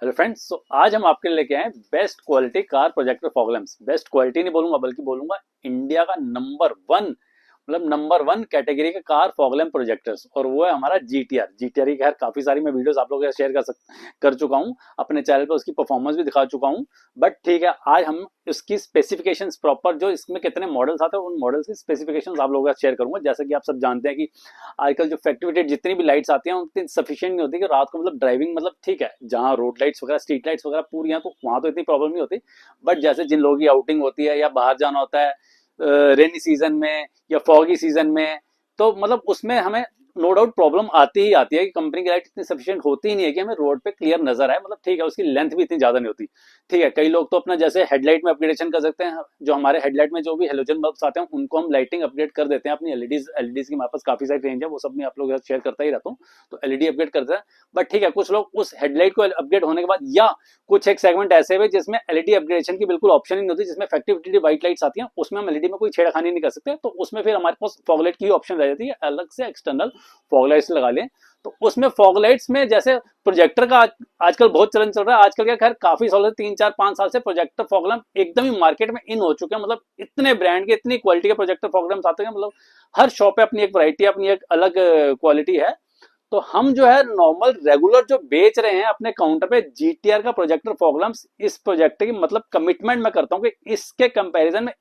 Hello friends, तो आज हम आपके लिए लेके आए best quality car projector fog lamps. Best quality नहीं बोलूंगा बल्कि बोलूंगा इंडिया का नंबर वन, मतलब नंबर वन कैटेगरी के कार फॉग लैंप प्रोजेक्टर्स, और वो है हमारा जीटीआर की। खैर काफी सारी मैं वीडियोस आप लोगों के साथ शेयर कर चुका हूँ अपने चैनल पे, उसकी परफॉर्मेंस भी दिखा चुका हूँ। बट ठीक है, आज हम इसकी स्पेसिफिकेशंस प्रॉपर, जो इसमें कितने मॉडल्स आते हैं उन मॉडल्स की स्पेसिफिकेशंस आप लोगों के साथ शेयर करूंगा। जैसा कि आप सब जानते हैं कि आजकल जो फैक्ट्री जितनी भी लाइट्स आती हैं उतनी सफिशिएंट नहीं होती कि रात को मतलब ड्राइविंग, मतलब ठीक है जहाँ रोड लाइट्स वगैरह स्ट्रीट लाइट्स वगैरह पूरी हैं तो वहां तो इतनी प्रॉब्लम नहीं होती। बट जैसे जिन लोगों की आउटिंग होती है या बाहर जाना होता है रेनी सीजन में या फॉगी सीजन में, तो मतलब उसमें हमें नो डाउट प्रॉब्लम आती ही आती है कि कंपनी की लाइट इतनी सफिशिएंट होती ही नहीं है कि हमें रोड पे क्लियर नजर आए। मतलब ठीक है, उसकी लेंथ भी इतनी ज्यादा नहीं होती। ठीक है, कई लोग तो अपना जैसे हेडलाइट में अपग्रेडेशन कर सकते हैं। जो हमारे हेडलाइट में जो भी हेलोजन बल्ब्स आते हैं उनको हम लाइटिंग अपग्रेड कर देते हैं अपनी एलईडीज की। हमारे पास काफी सारी रेंज है, वो सब मैं आप लोगों के साथ शेयर करता ही रहता हूँ। तो एलईडी अपग्रेड करते हैं। बट ठीक है, कुछ लोग उस हेडलाइट को अपग्रेड होने के बाद, या कुछ एक सेगमेंट ऐसे हुए जिसमें एलईडी अपग्रेडेशन की बिल्कुल ऑप्शन ही नहीं होती, जिसमें फैक्ट्री व्हाइट लाइट्स आती हैं, उसमें हम एलईडी में कोई छेड़खानी नहीं कर सकते। तो उसमें फिर हमारे पास फॉगलाइट की ऑप्शन रह जाती है, अलग से एक्सटर्नल फॉगलाइट्स लगा लें। तो उसमें फॉगलाइट्स में जैसे प्रोजेक्टर का आजकल बहुत चलन चल रहा है। आजकल क्या, खैर काफी साल से 3 4 5 साल से प्रोजेक्टर फॉग लैंप एकदम ही मार्केट में इन हो चुके हैं। मतलब इतने ब्रांड के, इतनी क्वालिटी के प्रोजेक्टर फॉग लैंप आते हैं, मतलब हर शॉप पे अपनी एक वैरायटी, अपनी एक अलग क्वालिटी है। तो हम जो है नॉर्मल रेगुलर जो बेच रहे हैं अपने काउंटर पे जीटीआर का प्रोजेक्टर फॉग लैंप्स, इस प्रोजेक्टर की मतलब कमिटमेंट मैं करता हूं कि इसके कंपैरिजन में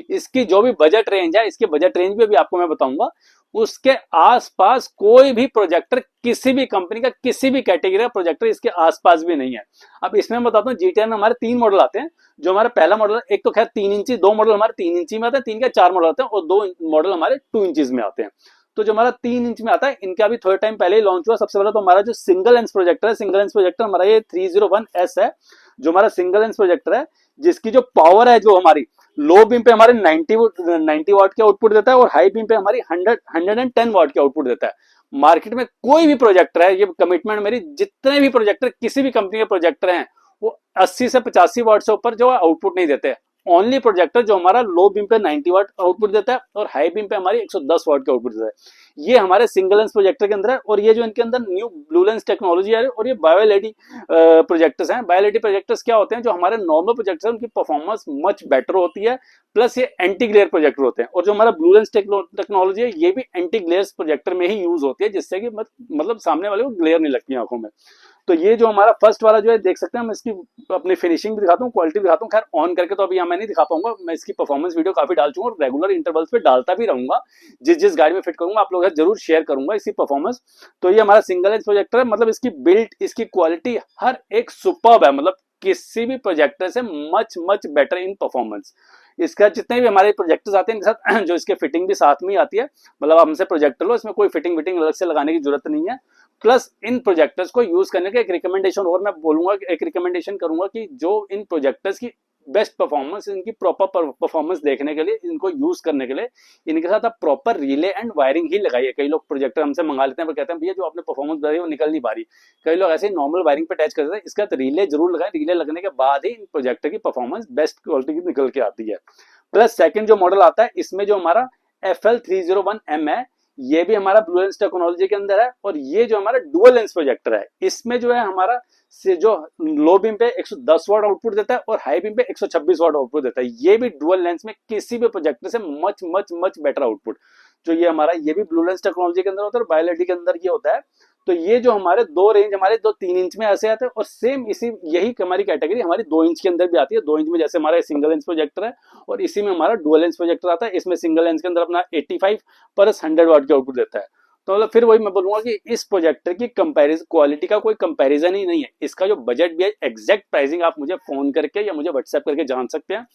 इसकी जो भी बजट रेंज है, इसके बजट रेंज भी अभी आपको मैं बताऊंगा, उसके आसपास कोई भी प्रोजेक्टर, किसी भी कंपनी का, किसी भी कैटेगरी का प्रोजेक्टर इसके आसपास भी नहीं है। अब इसमें मैं बताता हूँ, जीटीआर में हमारे 3 मॉडल आते हैं। जो हमारा पहला मॉडल, एक तो खैर 3 इंची, 2 मॉडल हमारे 3 इंची में आते हैं, 3 के 4 मॉडल आते हैं, और 2 मॉडल हमारे 2 इंचीज में आते हैं। तो जो हमारा 3 इंच में आता है, इनका भी थोड़े टाइम पहले ही लॉन्च हुआ। सबसे पहले तो हमारा जो सिंगल लेंस प्रोजेक्टर है, सिंगल लेंस प्रोजेक्टर हमारा ये 301S है। जो हमारा सिंगल लेंस प्रोजेक्टर है, जिसकी जो पावर है, जो हमारी लो बीम पे हमारे 90 वाट के आउटपुट देता है, और हाई बीम पे हमारी 110 वाट के आउटपुट देता है। मार्केट में कोई भी प्रोजेक्टर है, ये कमिटमेंट मेरी, जितने भी प्रोजेक्टर किसी भी कंपनी के प्रोजेक्टर हैं, वो 80 से 85 वाट से ऊपर जो है आउटपुट नहीं देते। ओनली प्रोजेक्टर जो हमारा लो बीम पे 90 वाट आउटपुट देता है और हाई बीम पे हमारी 110 वाट का आउटपुट देता है, ये हमारे सिंगल लेंस प्रोजेक्टर के अंदर है। और ये जो इनके अंदर न्यू ब्लू लेंस टेक्नोलॉजी है, और ये बायोएलईडी प्रोजेक्टर्स हैं। बायोएलईडी प्रोजेक्टर्स क्या होते हैं, जो हमारे नॉर्मल प्रोजेक्टर्स हैं उनकी परफॉर्मेंस मच बेटर होती है, प्लस ये एंटी ग्लेयर प्रोजेक्टर होते हैं। और जो हमारा ब्लू लेंस टेक्नोलॉजी है, ये भी एंटी ग्लेयर प्रोजेक्टर में ही यूज होती है, जिससे कि मतलब सामने वाले को ग्लेयर नहीं लगती आंखों में। तो ये जो हमारा फर्स्ट वाला जो है, देख सकते हैं, मैं इसकी अपनी फिनिशिंग भी दिखाता हूँ, क्वालिटी भी दिखाता हूँ। खैर ऑन करके तो अभी मैं नहीं दिखा पाऊंगा, मैं इसकी परफॉर्मेंस वीडियो काफी डाल चुका हूँ और रेगुलर इंटरवल्स पे डालता भी रहूंगा। जिस जिस गाड़ी में फिट करूंगा आप लोगों के साथ जरूर शेयर करूंगा इसकी परफॉर्मेंस। तो ये हमारा सिंगल लेंस प्रोजेक्टर है, मतलब इसकी बिल्ड, इसकी क्वालिटी हर एक सुपर्ब है। मतलब किसी भी प्रोजेक्टर से much much better in performance. इसका जितने भी हमारे प्रोजेक्टर्स आते हैं इनके साथ जो इसके फिटिंग भी साथ में ही आती है। मतलब हमसे प्रोजेक्टर लो, इसमें कोई फिटिंग विटिंग अलग से लगाने की जरूरत नहीं है। प्लस इन प्रोजेक्टर्स को यूज करने का एक रिकमेंडेशन और मैं बोलूंगा, एक रिकमेंडेशन करूंगा कि जो इन प्रोजेक्टर्स की बेस्ट परफॉर्मेंस, इनकी प्रॉपर परफॉर्मेंस देखने के लिए, इनको यूज करने के लिए, इनके साथ आप प्रॉपर रिले एंड वायरिंग ही लगाइए। कई लोग प्रोजेक्टर हमसे मंगा लेते हैं, पर कहते हैं भैया जो आपने परफॉर्मेंस बताई वो निकल नहीं पा रही। कई लोग ऐसे नॉर्मल वायरिंग पे अटैच करते हैं, इसका रिले जरूर लगाएं। रिले लगने के बाद ही इन प्रोजेक्टर की परफॉर्मेंस बेस्ट क्वालिटी की निकल के आती है। प्लस सेकंड जो मॉडल आता है, इसमें जो हमारा FL301M है, ये भी हमारा ब्लू लेंस टेक्नोलॉजी के अंदर है। और ये जो हमारा डुअल लेंस प्रोजेक्टर है, इसमें जो है हमारा से जो लो बीम पे 110 वाट आउटपुट देता है और हाई बीम पे 126 वाट आउटपुट देता है। ये भी डुअल लेंस में किसी भी प्रोजेक्टर से much much much better output. जो ये हमारा, ये भी ब्लू लेंस टेक्नोलॉजी के अंदर होता है और बायोएलईडी के अंदर ये होता है। तो ये जो हमारे दो रेंज, हमारे दो 3 इंच में ऐसे आते हैं, और सेम इसी यही हमारी कैटेगरी हमारी 2 इंच के अंदर भी आती है। 2 इंच में जैसे हमारा सिंगल लेंस प्रोजेक्टर है, और इसी में हमारा डुअल लेंस प्रोजेक्टर आता है। इसमें सिंगल लेंस के अंदर अपना 85 प्लस 100 वाट का आउटपुट देता है। तो मतलब फिर वही मैं बोलूंगा कि इस प्रोजेक्टर की कंपैरिजन, क्वालिटी का कोई कंपैरिजन ही नहीं है। इसका जो बजट भी है, एग्जैक्ट प्राइसिंग आप मुझे फोन करके या मुझे व्हाट्सएप करके जान सकते हैं।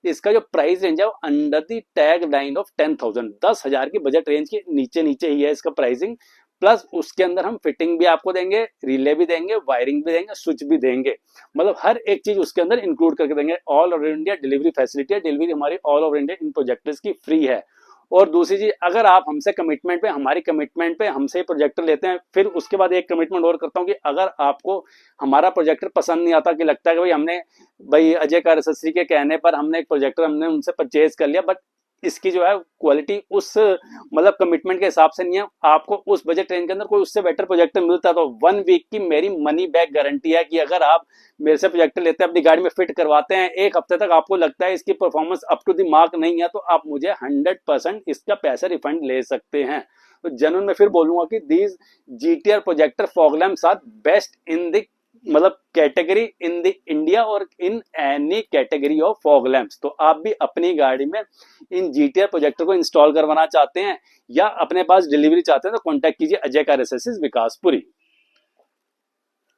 इसका जो प्राइस रेंज है वो under the tag line of 10,000, 10,000 की बजट रेंज के नीचे नीचे ही है इसका प्राइसिंग। प्लस उसके अंदर हम फिटिंग भी आपको देंगे, रिले भी देंगे, वायरिंग भी देंगे, स्विच भी देंगे। मतलब हर एक चीज उसके अंदर इंक्लूड करके देंगे। All over India delivery facility है, डिलीवरी हमारी all over India in projectors की फ्री है। और दूसरी चीज, अगर आप हमसे कमिटमेंट पे, हमारी कमिटमेंट पे हमसे प्रोजेक्टर लेते हैं, फिर उसके बाद एक कमिटमेंट और करता हूँ कि अगर आपको हमारा प्रोजेक्टर पसंद नहीं आता, कि लगता है कि भाई हमने, भाई अजय कार एसेसरी के कहने पर हमने एक प्रोजेक्टर हमने उनसे परचेज कर लिया, बट इसकी जो है क्वालिटी उस मतलब कमिटमेंट के हिसाब से नहीं है। आपको उस बजट रेंज के अंदर कोई उससे बेटर प्रोजेक्टर मिलता तो 1 वीक की मेरी मनी बैक गारंटी है कि अगर आप मेरे से प्रोजेक्टर लेते हैं, अपनी गाड़ी में फिट करवाते हैं, 1 हफ्ते तक आपको लगता है इसकी performance up to the mark नहीं है, तो आप मुझे 100% इसका पैसा रिफंड ले सकते हैं। तो जनरल में फिर बोलूंगा कि these GTR projector fog lamps are best in the मतलब कैटेगरी इन द इंडिया और in any category of fog lamps. तो आप भी अपनी गाड़ी में इन GTR प्रोजेक्टर को इंस्टॉल करवाना चाहते हैं या अपने पास डिलीवरी चाहते हैं तो कॉन्टैक्ट कीजिए अजय कार एसेसरीज विकासपुरी।